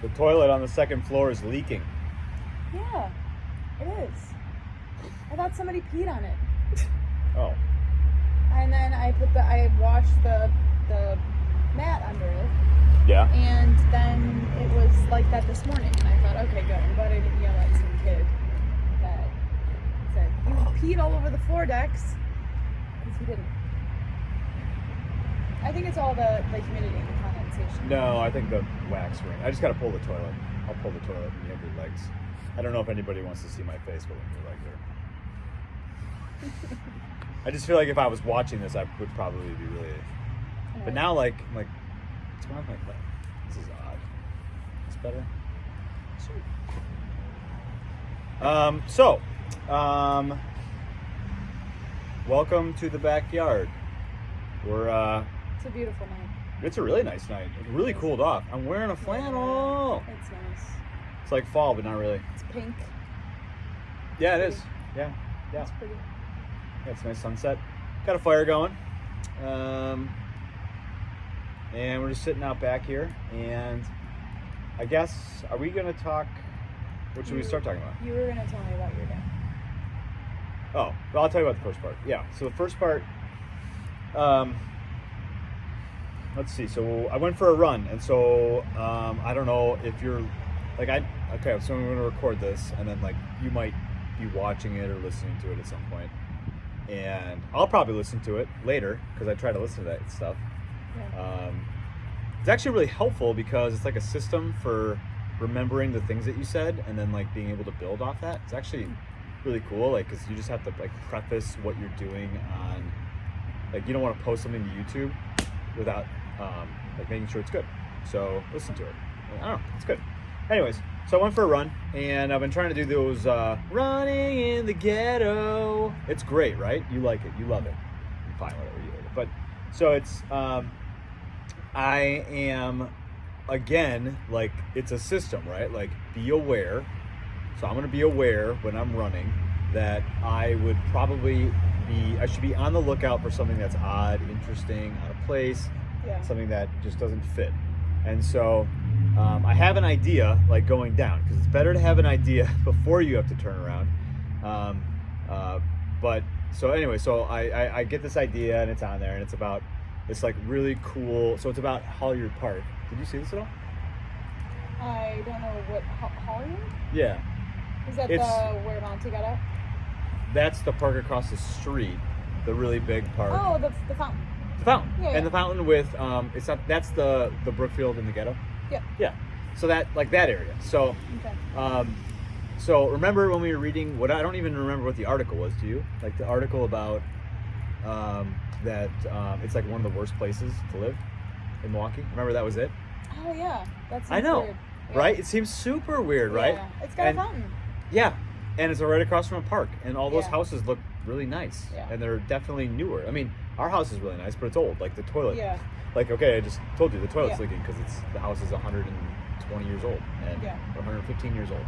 The toilet on the second floor is leaking. Yeah, it is. I thought somebody peed on it. Oh. And then I washed the mat under it. Yeah. And then it was like that this morning. And I thought, okay, good. I'm glad I didn't yell at some kid that said, you peed all over the floor decks. Because he didn't. I think it's all the humidity and the condensation. No, I think the wax ring. I just gotta pull the toilet. I'll pull the toilet and you have your legs. I don't know if anybody wants to see my face, but when your legs are. I just feel like if I was watching this, I would probably be really. But now, like, what's wrong with my leg? This is odd. It's better. Sure. Welcome to the backyard. We're It's a beautiful night. It's a really nice night. It really cooled off. I'm wearing a flannel. It's nice. It's like fall, but not really. It's pink. Yeah, it is. Yeah. It's pretty. Yeah, it's a nice sunset. Got a fire going. And we're just sitting out back here. And I guess, are we going to talk? What should we start talking about? You were going to tell me about your day. Oh, well, I'll tell you about the first part. Yeah, so the first part, let's see. So I went for a run. And so I don't know if you're, okay, so I'm going to record this. And then, you might be watching it or listening to it at some point. And I'll probably listen to it later because I try to listen to that stuff. Yeah. It's actually really helpful because it's like a system for remembering the things that you said and then being able to build off that. It's actually really cool, because you just have to preface what you're doing on, you don't want to post something to YouTube without making sure it's good. So listen to it. I don't know, it's good. Anyways, so I went for a run, and I've been trying to do those running in the ghetto. It's great, right? You like it, you love it. Fine, whatever, you like it. But so it's I am, again, it's a system, right? Be aware. So I'm going to be aware when I'm running that I should be on the lookout for something that's odd, interesting, out of place, something that just doesn't fit. And so I have an idea, going down, because it's better to have an idea before you have to turn around. But so anyway, so I get this idea, and it's on there, and it's about this really cool. So it's about Hollywood Park. Did you see this at all? I don't know what Hollywood. Yeah. Is that where Monty got out? That's the park across the street, the really big park. Oh, the fountain. The fountain. Yeah, and the fountain with that's the Brookfield in the ghetto. Yeah. Yeah. So that that area. So okay. So remember when we were reading I don't even remember what the article was, do you? The article about that it's one of the worst places to live in Milwaukee. Remember that was it? Oh yeah. That's I know. Weird. Right? It seems super weird, right? Yeah. It's got a fountain. Yeah. And it's right across from a park, and all those Yeah. houses look really nice. Yeah. And they're definitely newer. I mean, our house is really nice, but it's old. The toilet. Yeah. Okay, I just told you the toilet's leaking because the house is 120 years old and 115 years old,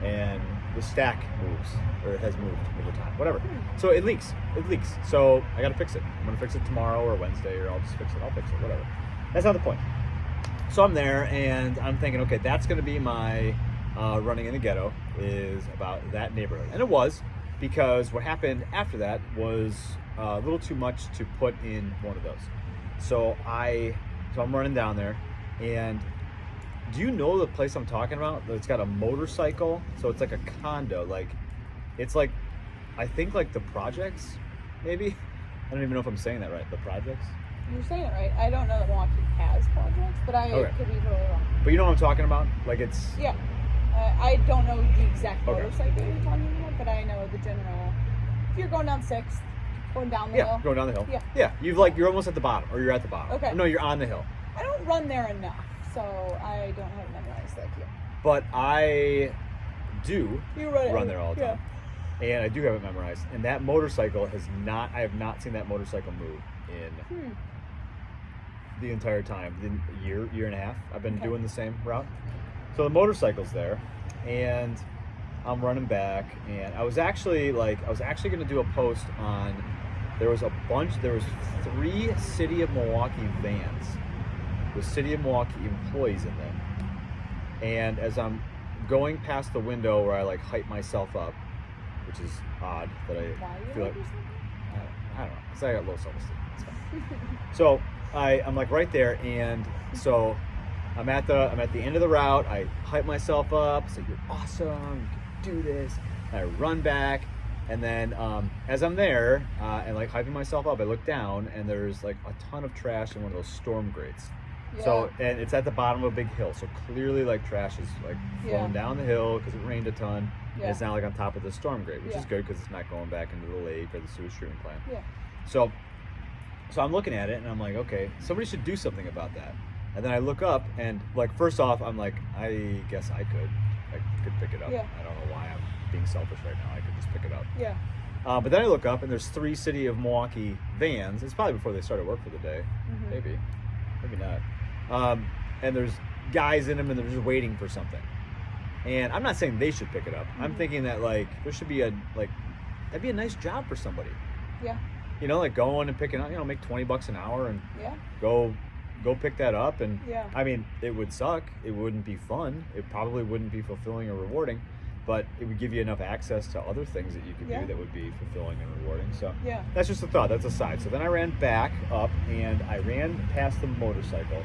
and the stack moves or has moved over time. Whatever. So it leaks. So I gotta fix it. I'm gonna fix it tomorrow or Wednesday, or I'll just fix it. I'll fix it. Whatever. That's not the point. So I'm there, and I'm thinking, okay, that's gonna be my running in the ghetto, is about that neighborhood. And it was, because what happened after that was a little too much to put in one of those. So I'm running down there, and do you know the place I'm talking about? It's got a motorcycle, so it's like a condo, it's I think the projects, maybe? I don't even know if I'm saying that right, the projects? You're saying it right. I don't know that Milwaukee has projects, but I could be totally wrong. But you know what I'm talking about? It's... Yeah. I don't know the exact motorcycle you're talking about, but I know the general. If you're going down 6th, going down the hill. Yeah, going down the hill. Yeah. You're almost at the bottom, or you're at the bottom. Okay. No, you're on the hill. I don't run there enough, so I don't have it memorized like you. But I do run there all the time. And I do have it memorized. And that motorcycle I have not seen that motorcycle move in the entire time, the year and a half I've been doing the same route. So the motorcycle's there, and I'm running back, and I was actually going to do a post on, there was 3 City of Milwaukee vans with City of Milwaukee employees in them. And as I'm going past the window where I like hype myself up, which is odd that I Why you feel like like, yourself? I don't know, because I got low self-esteem. It's fine. So I'm like right there, and so I'm at the end of the route. I hype myself up. It's like, you're awesome. You can do this. And I run back, and then as I'm there and like hyping myself up, I look down, and there's like a ton of trash in one of those storm grates. Yeah. So, and it's at the bottom of a big hill. So clearly, like, trash is like flowing Yeah. down the hill because it rained a ton. Yeah. And it's now like on top of the storm grate, which Yeah. is good because it's not going back into the lake or the sewage treatment plant. Yeah. So I'm looking at it, and I'm like, okay, somebody should do something about that. And then I look up, and like, first off, I'm like, I guess I could pick it up. Yeah. I don't know why I'm being selfish right now. I could just pick it up. Yeah. But then I look up, and there's 3 City of Milwaukee vans. It's probably before they started work for the day. Mhm. Maybe not. And there's guys in them, and they're just waiting for something. And I'm not saying they should pick it up. I'm thinking that like there should be that'd be a nice job for somebody. Yeah. You know, like going and picking up, make $20 an hour and Yeah. go pick that up. And Yeah. I mean, it would suck. It wouldn't be fun. It probably wouldn't be fulfilling or rewarding, but it would give you enough access to other things that you could Yeah. do that would be fulfilling and rewarding. So Yeah. that's just a thought. That's a side. So then I ran back up, and I ran past the motorcycle,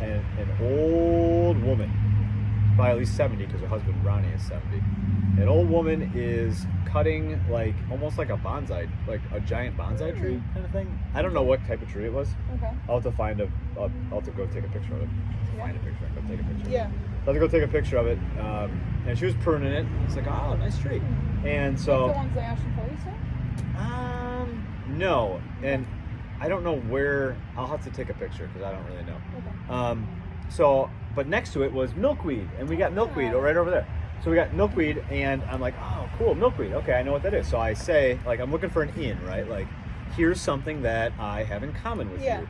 and an old woman, probably at least 70 because her husband Ronnie is 70. An old woman is cutting like almost like a bonsai, like a giant bonsai tree kind of thing. I don't know what type of tree it was. Okay. I'll have to find I'll have to go take a picture of it. Yeah. Find a picture and go take a picture. Yeah. I'll have to go take a picture of it. And she was pruning it. It's like, oh, nice tree. And Like so the ones that Ashton Foley said? no, and I don't know where. I'll have to take a picture because I don't really know. Okay. But next to it was milkweed, and we got milkweed right over there. So we got milkweed, and I'm like, oh, cool, milkweed. Okay, I know what that is. So I say, like, I'm looking for an in, right? Like, here's something that I have in common with Yeah. you.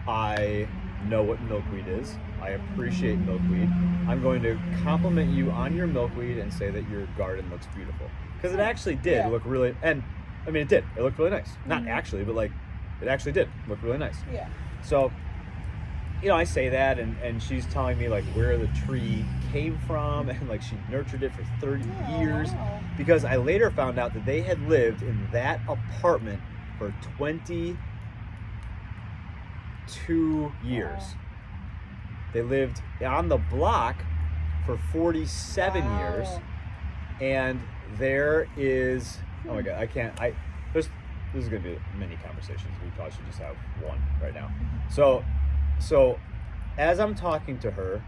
I know what milkweed is. I appreciate milkweed. I'm going to compliment you on your milkweed and say that your garden looks beautiful. Because it actually did Yeah. look really, and I mean, it did. It looked really nice. Not Mhm. actually, but like, it actually did look really nice. Yeah. So, I say that, and she's telling me like where the tree came from, and like she nurtured it for 30 Oh, years. wow. Because I later found out that they had lived in that apartment for 22 years. Wow. They lived on the block for 47 Wow. years. And there is, oh my God, this is going to be many conversations. We probably should just have one right now. So as I'm talking to her,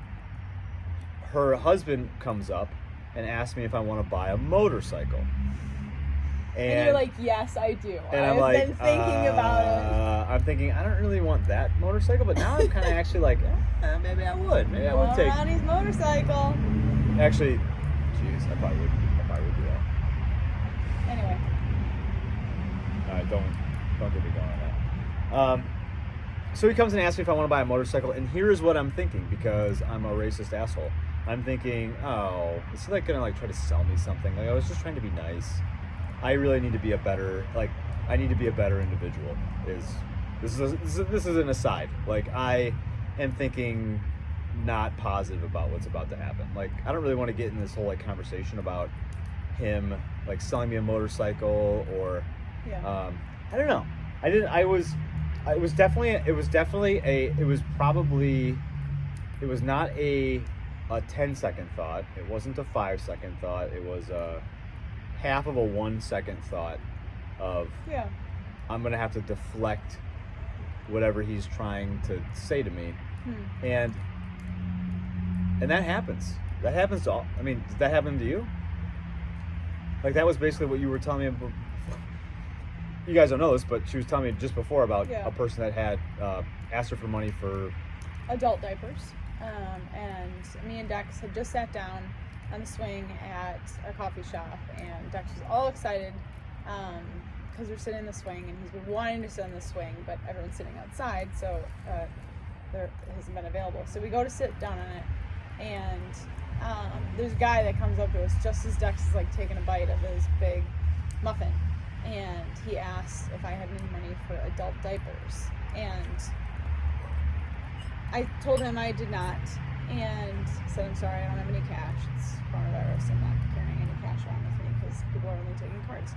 her husband comes up and asks me if I want to buy a motorcycle. And you're like, yes, I do. And I've I'm like, been thinking about it. I'm thinking, I don't really want that motorcycle, but now I'm kind of actually like, maybe I would. Maybe I would take. Ronnie's motorcycle. Actually, geez, I probably would do that. Anyway. All right, don't get me going on that. So he comes and asks me if I want to buy a motorcycle, and here's what I'm thinking, because I'm a racist asshole. I'm thinking, oh, is he like gonna like try to sell me something? Like, I was just trying to be nice. I really need to be a better individual. This is an aside. Like, I am thinking not positive about what's about to happen. Like, I don't really want to get in this whole like conversation about him like selling me a motorcycle or Yeah. I don't know. It was not a 10-second thought. It wasn't a 5-second thought. It was a half of a 1-second thought of, Yeah. I'm gonna have to deflect whatever he's trying to say to me. And that happens. That happens to all. I mean, did that happen to you? Like, that was basically what you were telling me about. You guys don't know this, but she was telling me just before about Yeah. a person that had asked her for money for Adult diapers. And me and Dex had just sat down on the swing at our coffee shop, and Dex was all excited because we're sitting in the swing, and he's been wanting to sit on the swing, but everyone's sitting outside, so there hasn't been available. So we go to sit down on it, and there's a guy that comes up to us just as Dex is like taking a bite of his big muffin, and he asked if I had any money for adult diapers, and I told him I did not, and said, I'm sorry, I don't have any cash. It's coronavirus. I'm not carrying any cash around with me because people are only taking cards.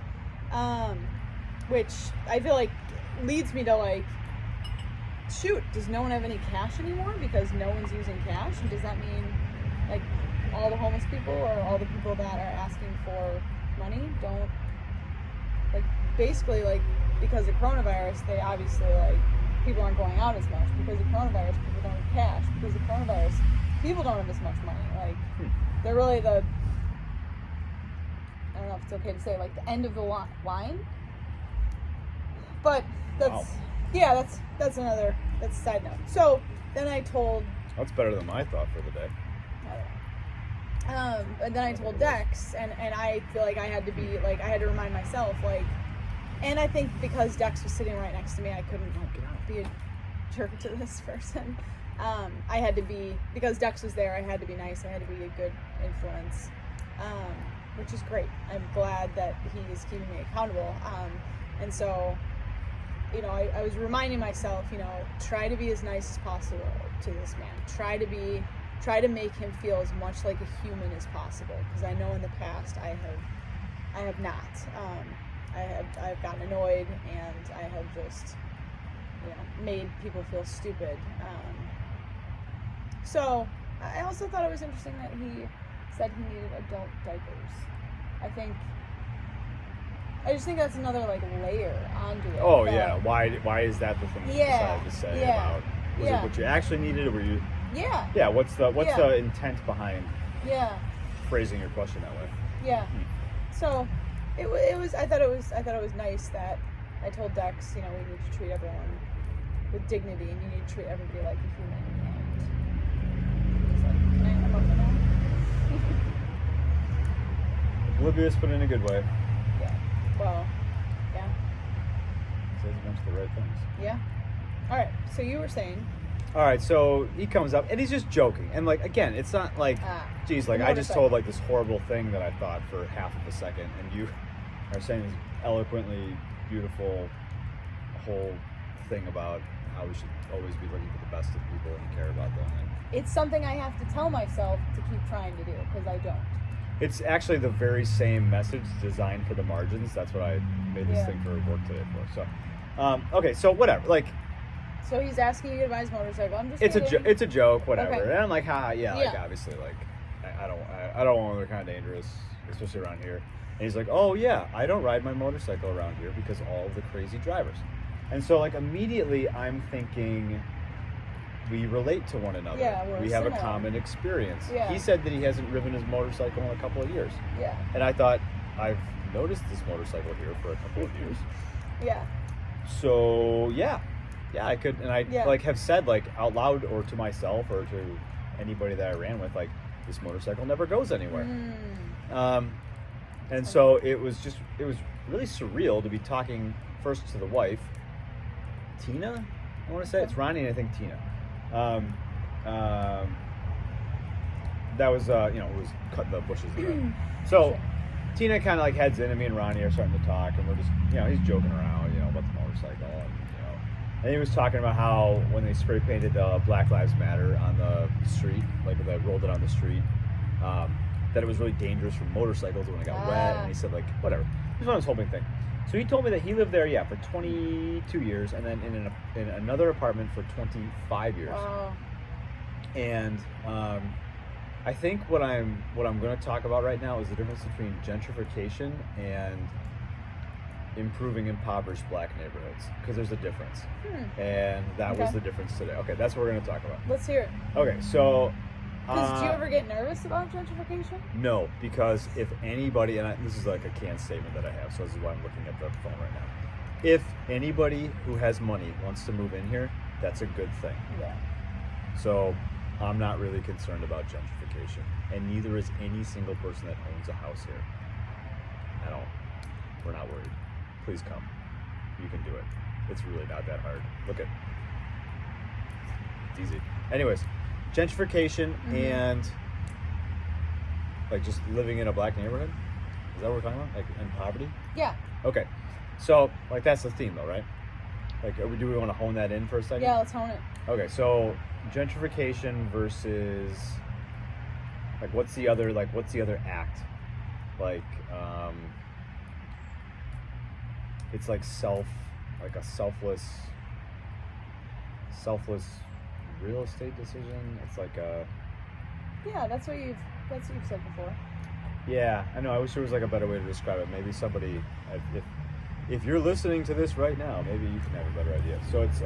Which I feel like leads me to like, shoot, does no one have any cash anymore because no one's using cash? And does that mean like all the homeless people or all the people that are asking for money don't, like, basically, like, because of coronavirus, they obviously, like, people aren't going out as much. Because of coronavirus, people don't have cash. Because of coronavirus, people don't have as much money. Like, they're really the, I don't know if it's okay to say, like, the end of the line. But that's, wow. Yeah, that's a side note. So then I told, That's better than my thought for the day. and then I told Dex, and I feel like I had to be, like, I had to remind myself, like, and I think because Dex was sitting right next to me, I couldn't be a jerk to this person. I had to be, because Dex was there, I had to be nice, I had to be a good influence, which is great. I'm glad that he is keeping me accountable. And so, you know, I was reminding myself, you know, try to be as nice as possible to this man. Try to make him feel as much like a human as possible, because I know in the past I have not. I've gotten annoyed, and I have just, you know, made people feel stupid. So I also thought it was interesting that he said he needed adult diapers. I just think that's another, like, layer onto it. Oh yeah, why is that the thing you decided to say about? Was it what you actually needed, or were you? Yeah. Yeah. What's the intent behind? Yeah. Phrasing your question that way. Yeah. So it was. I thought it was nice that I told Dex, you know, we need to treat everyone with dignity, and you need to treat everybody like a human. And he's like, "Can I have a muffin now?" Oblivious, but in a good way. Yeah. Well. Yeah. Says a bunch of the right things. Yeah. All right. So you were saying. All right, so he comes up and he's just joking, and like again, it's not like, geez, like I just told like this horrible thing that I thought for half of a second, and you are saying this eloquently beautiful whole thing about how we should always be looking for the best in people and care about them. And it's something I have to tell myself to keep trying to do, because I don't. It's actually the very same message designed for the margins. That's what I made this thing for work today for. So, okay, so whatever, like. So he's asking you to buy his motorcycle. I'm just. It's a joke, whatever. Okay. And I'm like, haha, yeah, like obviously, like I don't want them, they're kind of dangerous, especially around here. And he's like, oh yeah, I don't ride my motorcycle around here because all of the crazy drivers. And so like immediately I'm thinking we relate to one another. Yeah, we have a common experience. Yeah. He said that he hasn't ridden his motorcycle in a couple of years. Yeah. And I thought, I've noticed this motorcycle here for a couple of years. Yeah. So yeah, I could, and I like have said like out loud or to myself or to anybody that I ran with, like, this motorcycle never goes anywhere. And so it was really surreal to be talking first to the wife, Tina, I want to say. It's Ronnie and I think Tina. That was, you know, it was cutting the bushes there. So Tina kind of like heads in, and me and Ronnie are starting to talk, and we're just, you know, he's joking around, you know, about the motorcycle. And he was talking about how when they spray painted Black Lives Matter on the street, like they rolled it on the street, that it was really dangerous for motorcycles when it got wet. And he said, like, whatever. He was on this whole big thing. So he told me that he lived there, for 22 years, and then in another apartment for 25 years. Wow. And I think what I'm going to talk about right now is the difference between gentrification and improving impoverished black neighborhoods, because there's a difference. And that was the difference today. Okay, that's what we're going to talk about. Let's hear it. Okay, so do you ever get nervous about gentrification? No, because if anybody, and this is like a canned statement that I have, so this is why I'm looking at the phone right now. If anybody who has money wants to move in here, that's a good thing. Yeah. So I'm not really concerned about gentrification, and neither is any single person that owns a house here at all. We're not worried. Please come. You can do it. It's really not that hard. Look at, it's easy. Anyways, gentrification and like just living in a black neighborhood. Is that what we're talking about? Like in poverty? Yeah. Okay. So like that's the theme though, right? Like do we want to hone that in for a second? Yeah, let's hone it. Okay, so gentrification versus Like, what's the other act? Like, it's like a selfless real estate decision. It's like a... Yeah, that's what you've said before. Yeah, I know. I wish there was like a better way to describe it. Maybe somebody, if you're listening to this right now, maybe you can have a better idea. So it's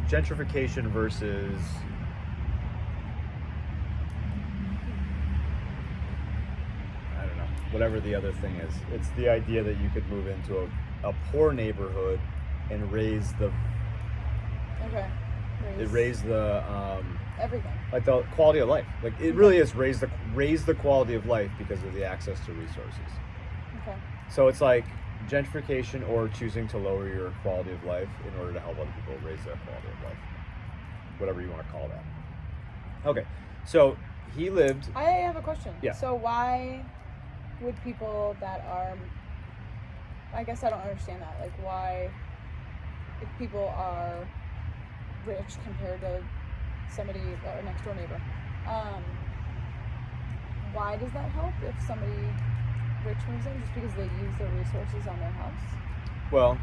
gentrification versus... I don't know, whatever the other thing is. It's the idea that you could move into a poor neighborhood and raise the... Okay. Raise the... everything. Like the quality of life. Like it really is raise the quality of life because of the access to resources. Okay. So it's like gentrification or choosing to lower your quality of life in order to help other people raise their quality of life. Whatever you want to call that. Okay. So he lived... I have a question. Yeah. So why would people that are... I guess I don't understand that. Like why, if people are rich compared to somebody, a next door neighbor, why does that help if somebody rich moves in? Just because they use their resources on their house? Well,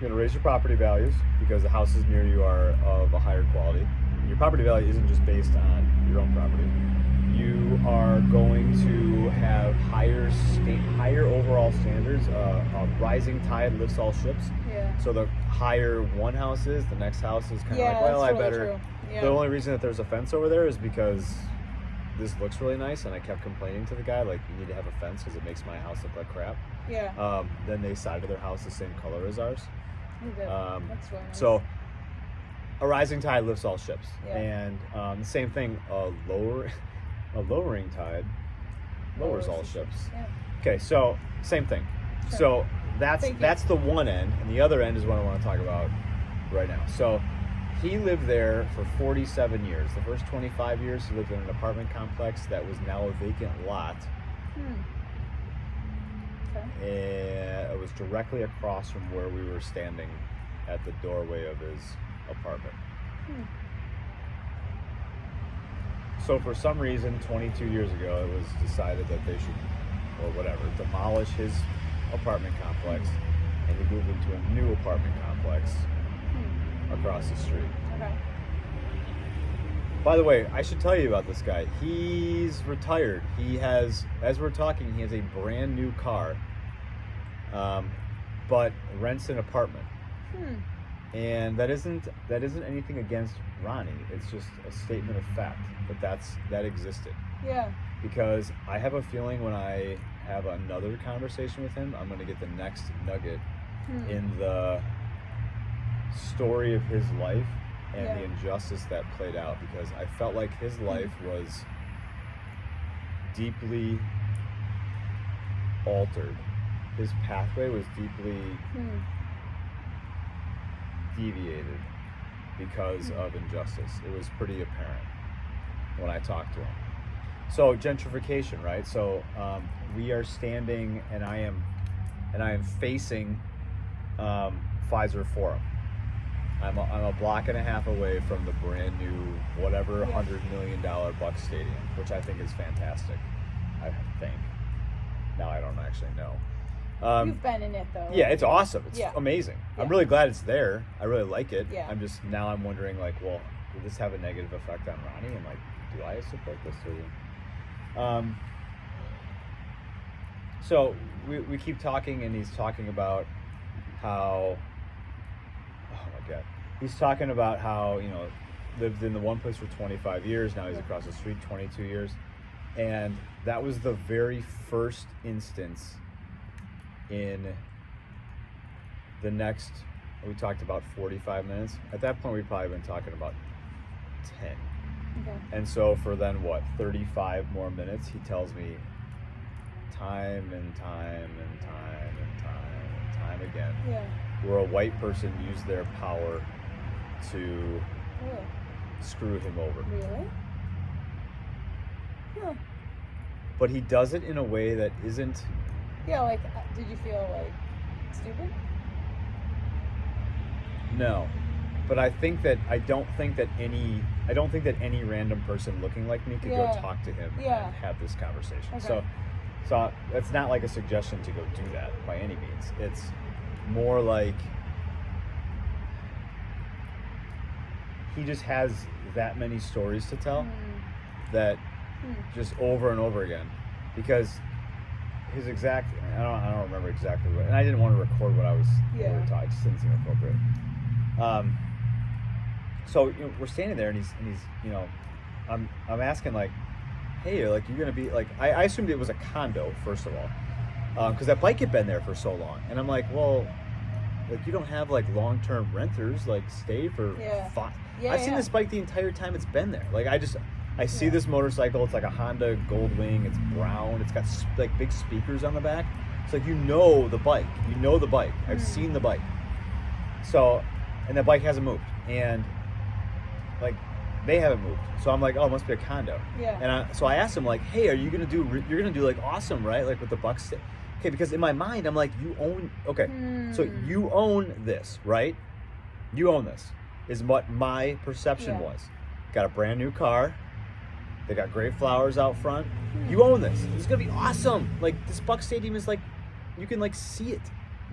you're going to raise your property values because the houses near you are of a higher quality. Your property value isn't just based on your own property. You are going to have higher overall standards. A rising tide lifts all ships. Yeah. So the higher one house is, the next house is kind of Yeah, like, well, that's I really better... true. Yeah. The only reason that there's a fence over there is because this looks really nice, and I kept complaining to the guy, like, you need to have a fence because it makes my house look like crap. Yeah. Then they sided their house the same color as ours. That's really nice. So a rising tide lifts all ships. Yeah. And the same thing, a lowering tide lowers all ships. Yeah. Okay, so same thing. Sure. So that's the one end, and the other end is what I want to talk about right now. So he lived there for 47 years. The first 25 years he lived in an apartment complex that was now a vacant lot. Okay. And it was directly across from where we were standing at the doorway of his apartment. So for some reason, 22 years ago, it was decided that they should, or whatever, demolish his apartment complex, and he moved into a new apartment complex across the street. Okay. By the way, I should tell you about this guy. He's retired. He has, as we're talking, he has a brand new car, but rents an apartment. And that isn't anything against Ronnie. It's just a statement of fact that existed. Yeah. Because I have a feeling when I have another conversation with him, I'm going to get the next nugget in the story of his life and the injustice that played out, because I felt like his life was deeply altered. His pathway was deeply deviated because of injustice. It was pretty apparent when I talked to him. So gentrification, right? So we are standing, and I am facing Pfizer Forum. I'm a block and a half away from the brand new whatever $100 million Bucks stadium, which I think is fantastic. I think. Now I don't actually know. You've been in it though. Yeah, it's awesome. It's amazing. Yeah. I'm really glad it's there. I really like it. Yeah. I'm wondering, like, well, did this have a negative effect on Ronnie? And like, do I support this or? So we keep talking, and he's talking about how, oh my God, he's talking about how, you know, lived in the one place for 25 years. Now he's across the street 22 years. And that was the very first instance in the next, we talked about 45 minutes. At that point, we'd probably been talking about 10. Okay. And so for then 35 more minutes, he tells me time and time and time and time and time again, where a white person used their power to screw him over. Really? Huh. But he does it in a way that isn't... Yeah, like, did you feel like stupid? No. but I don't think that any random person looking like me could go talk to him and have this conversation. Okay. So it's not like a suggestion to go do that by any means. It's more like he just has that many stories to tell that just over and over again, because his exact, I don't remember exactly what, and I didn't want to record what we were talking. It just didn't seem appropriate. So we're standing there, and he's I'm asking like, hey, like, you're gonna be like, I assumed it was a condo first of all, because that bike had been there for so long, and I'm like, well, like, you don't have like long-term renters like stay for I've seen this bike the entire time it's been there. Like, I see this motorcycle. It's like a Honda Goldwing. It's brown. It's got like big speakers on the back. It's like, the bike. I've seen the bike. So, and the bike hasn't moved, and like, they haven't moved. So I'm like, oh, it must be a condo. Yeah. And so I asked him like, hey, you're gonna do like awesome, right? Like with the bucks. Okay, because in my mind I'm like, so you own this, right? You own this, is what my perception was. Got a brand new car. They got great flowers out front. You own this. It's gonna be awesome. Like, this Buck Stadium is like, you can like see it.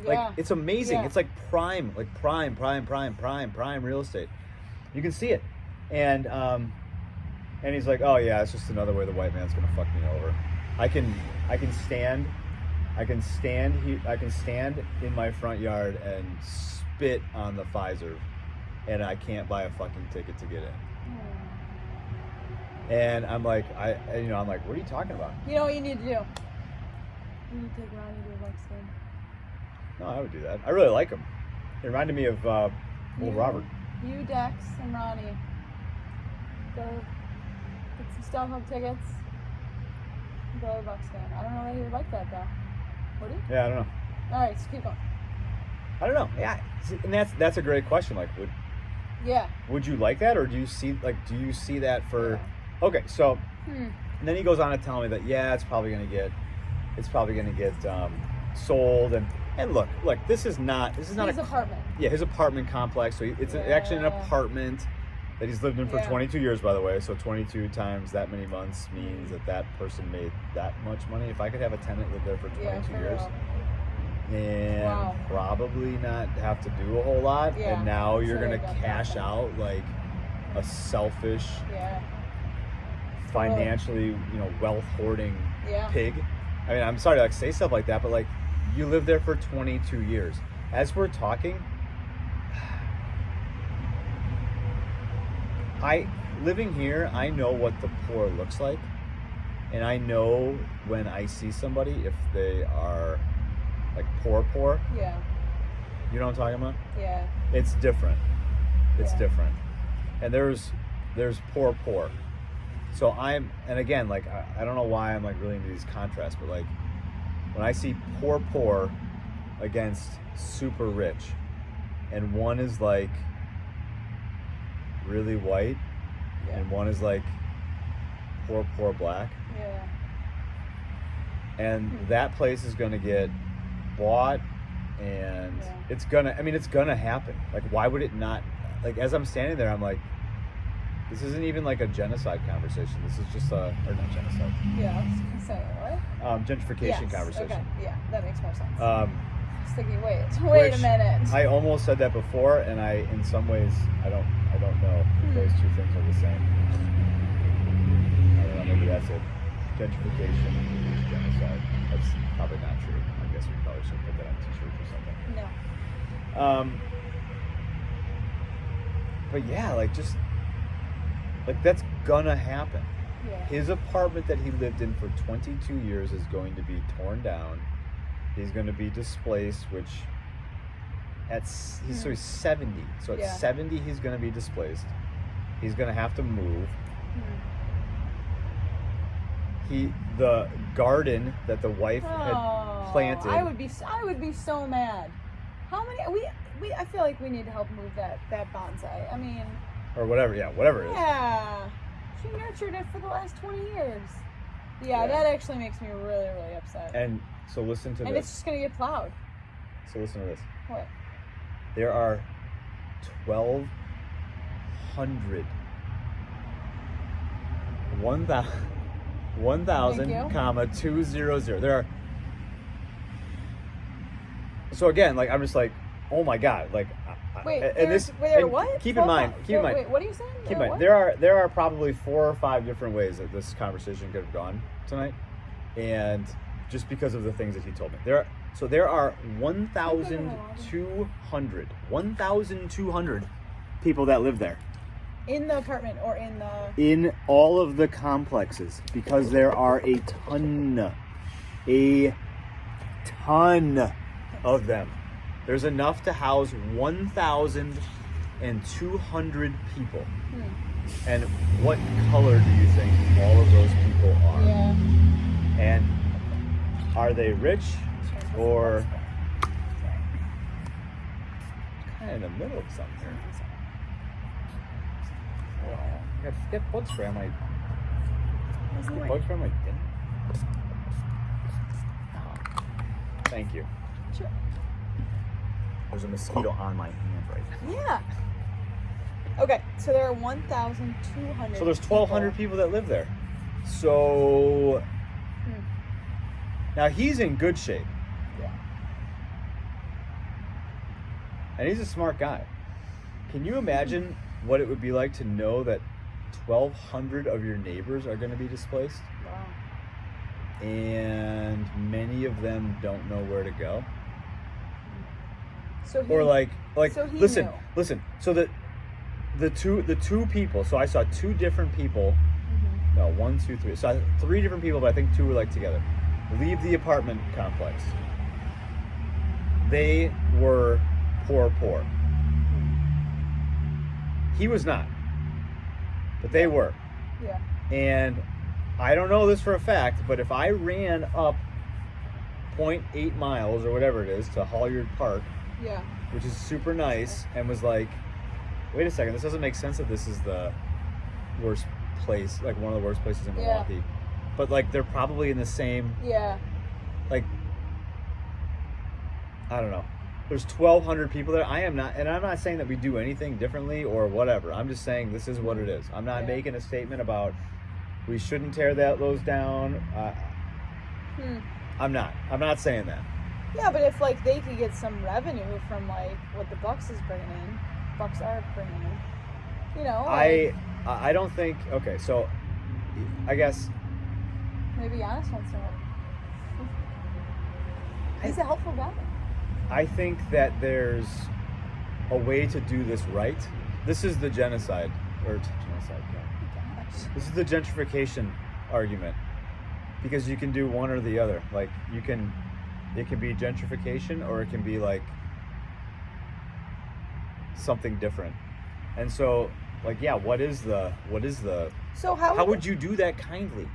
Like, it's amazing. It's like prime real estate. You can see it. And he's like, oh yeah, it's just another way the white man's gonna fuck me over. I can stand in my front yard and spit on the Pfizer, and I can't buy a fucking ticket to get in. And I'm like, I'm like, what are you talking about? You know what you need to do? You need to take Ronnie to a Bucks game. No, I would do that. I really like him. It reminded me of old Robert. You, Dex, and Ronnie go get some Stone Home tickets. Go to a Bucks game. I don't know that he would like that though. Would he? Yeah, I don't know. All right, so keep going. I don't know. Yeah, and that's a great question. Like, would you like that, or do you see that for? Yeah. Okay, so and then he goes on to tell me that it's probably gonna get sold, and look, this is not his apartment. Yeah, his apartment complex. So it's actually an apartment that he's lived in for 22 years, by the way. So 22 times that many months means that person made that much money. If I could have a tenant live there for 22 years. And probably not have to do a whole lot, and now you're gonna cash out like a selfish, financially, wealth hoarding pig. I mean, I'm sorry to say stuff like that, but like, you lived there for 22 years. As we're talking, living here, I know what the poor looks like, and I know when I see somebody if they are like poor. Yeah. You know what I'm talking about? Yeah. It's different. It's different. And there's poor. So and again, like, I don't know why I'm like really into these contrasts, but like, when I see poor against super rich, and one is like really white, and one is like poor black. Yeah. And that place is gonna get bought, and it's gonna happen. Like, why would it not? Like, as I'm standing there, I'm like, this isn't even like a genocide conversation. This is just or not genocide. Yeah, I was gonna say what? Gentrification conversation. Okay, yeah, that makes more sense. I was thinking, wait a minute. I almost said that before, and in some ways, I don't know if those two things are the same. I don't know, maybe that's it. Gentrification is genocide. That's probably not true. I guess we probably should put that on t-shirts or something. No. But yeah, like, just like, that's gonna happen. Yeah. His apartment that he lived in for 22 years is going to be torn down. He's going to be displaced, which so he's 70. So at 70, he's going to be displaced. He's going to have to move. The garden that the wife had planted. I would be so mad. How many? I feel like we need to help move that bonsai. I mean. Or whatever, whatever it is. Yeah. She nurtured it for the last 20 years. Yeah, that actually makes me really, really upset. And so listen to this. And it's just going to get plowed. So listen to this. What? There are 12 Thank you. comma 200. There are. So again, like I'm just like, oh my god, like. Wait, and this. there and what? keep in mind. Wait, what are you saying? Keep in mind. There are probably 4 or 5 different ways that this conversation could have gone tonight, and just because of the things that he told me, there are 1,200 people that live there. In the apartment or In all of the complexes, because there are a ton of them. There's enough to house 1,200 people. And what color do you think all of those people are? Yeah. And are they rich or kind of in the middle of something here? Get bug spray on my. Get bug spray on my thing. Thank you. Sure. There's a mosquito on my hand right now. Yeah. Okay, so there are 1,200. So there's 1,200 people that live there. So now he's in good shape. Yeah. And he's a smart guy. Can you imagine what it would be like to know that 1,200 of your neighbors are going to be displaced? Wow. And many of them don't know where to go. So he, Or like so he listen. So the two people. So I saw 2 different people. Mm-hmm. No, 1, 2, 3. So I 3 different people, but I think 2 were like together. Leave the apartment complex. They were poor. He was not, but they were. Yeah. And I don't know this for a fact, but if I ran up 0.8 miles or whatever it is to Hollywood Park, Yeah. which is super nice, and was like, wait a second, this doesn't make sense that this is the worst place, like one of the worst places in Milwaukee. But like they're probably in the same, Yeah. like, I don't know. There's 1,200 people there. I'm not saying that we do anything differently or whatever. I'm just saying this is what it is. I'm not making a statement about we shouldn't tear those down. I'm not saying that. Yeah, but if like they could get some revenue from like what the Bucks are bringing in, you know. Like, I don't think. Okay, so I guess maybe Giannis wants to. He's a helpful guy. I think that there's a way to do this right. This is the genocide. This is the gentrification argument. Because you can do one or the other. Like, it can be gentrification or it can be like something different. And so, like, yeah, what is the So how would you do that kindly?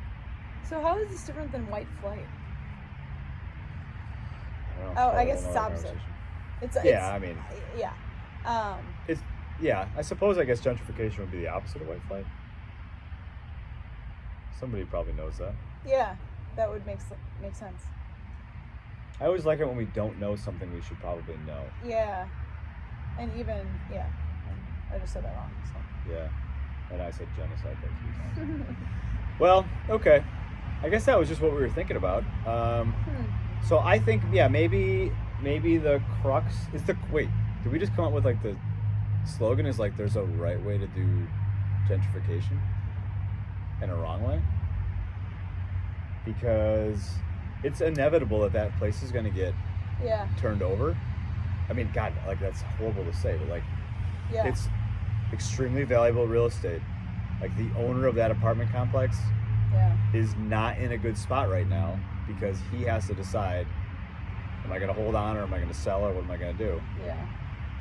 So how is this different than white flight? I guess it's opposite. I suppose I guess gentrification would be the opposite of white flight. Somebody probably knows that. Yeah, that would make sense. I always like it when we don't know something we should probably know. Yeah, and even I just said that wrong. So. Yeah, and I said genocide like 3 times. Well, okay. I guess that was just what we were thinking about. So I think, maybe the crux is wait, did we just come up with like the slogan is like there's a right way to do gentrification and a wrong way? Because it's inevitable that place is going to get turned over. I mean, God, like that's horrible to say, but like it's extremely valuable real estate. Like the owner of that apartment complex is not in a good spot right now because he has to decide, am I going to hold on or am I going to sell or what am I going to do? Yeah.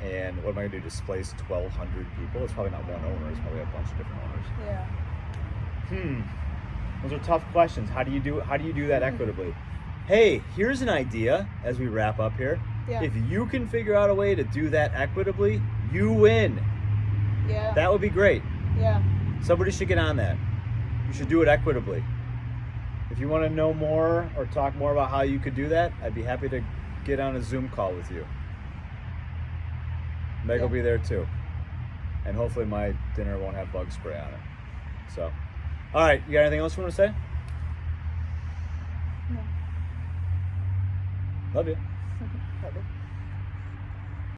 And what am I going to do? Displace 1,200 people? It's probably not one owner. It's probably a bunch of different owners. Yeah. Those are tough questions. How do you do that equitably? Hey, here's an idea as we wrap up here. Yeah. If you can figure out a way to do that equitably, you win. Yeah. That would be great. Yeah. Somebody should get on that. You should do it equitably. If you want to know more or talk more about how you could do that, I'd be happy to get on a Zoom call with you. Meg will be there too. and hopefully my dinner won't have bug spray on it. So, all right, you got anything else you want to say? No. Love you. Love you.